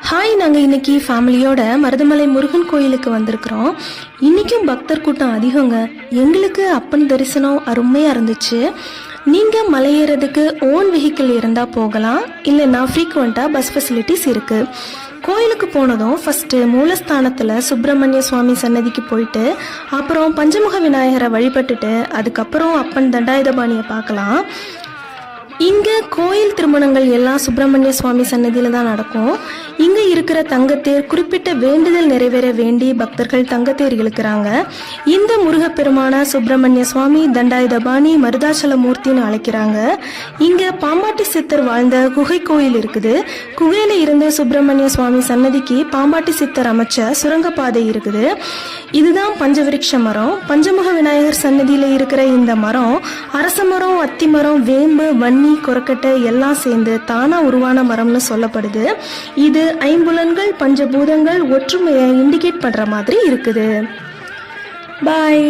Hi, நாங்கள் இன்னைக்கு ஃபேமிலியோட மருதமலை முருகன் கோயிலுக்கு வந்திருக்கிறோம். இன்னைக்கும் பக்தர் கூட்டம் அதிகங்க. எங்களுக்கு அப்பன் தரிசனம் அருமையாக இருந்துச்சு. நீங்கள் மலை ஏறதுக்கு ஓன் வெஹிக்கிள் இருந்தால் போகலாம், இல்லைன்னா ஃப்ரீக்வெண்ட்டாக பஸ் ஃபெசிலிட்டிஸ் இருக்குது. கோயிலுக்கு போனதும் ஃபஸ்ட்டு மூலஸ்தானத்தில் சுப்பிரமணிய சுவாமி சன்னதிக்கு போயிட்டு அப்புறம் பஞ்சமுக விநாயகரை வழிபட்டுட்டு அதுக்கப்புறம் அப்பன் தண்டாயுதபாணியை பார்க்கலாம். இங்கே கோயில் திருமணங்கள் எல்லாம் சுப்பிரமணிய சுவாமி சன்னதியில் தான் நடக்கும். இங்கே இருக்கிற தங்கத்தேர் குறிப்பிட்ட வேண்டுதல் நிறைவேற வேண்டி பக்தர்கள் தங்கத்தேர் இழுக்கிறாங்க. இந்த முருகப்பெருமான சுப்பிரமணிய சுவாமி தண்டாயுதபாணி மருதாச்சல மூர்த்தின்னு அழைக்கிறாங்க. இங்கே பாம்பாட்டி சித்தர் வாழ்ந்த குகை கோயில் இருக்குது. குகையில இருந்து சுப்பிரமணிய சுவாமி சன்னதிக்கு பாம்பாட்டி சித்தர் அமைச்ச சுரங்கப்பாதை இருக்குது. இதுதான் பஞ்சவிருட்ச மரம். பஞ்சமுக விநாயகர் சன்னதியில இருக்கிற இந்த மரம் அரச மரம், அத்தி மரம், வேம்பு, வன்னி, கொரக்கட்டை எல்லாம் சேர்ந்து தானா உருவான மரம்னு சொல்லப்படுது. இது ஐம்புலன்கள், பஞ்சபூதங்கள் ஒற்றுமையை இண்டிகேட் பண்ற மாதிரி இருக்குது. பாய்.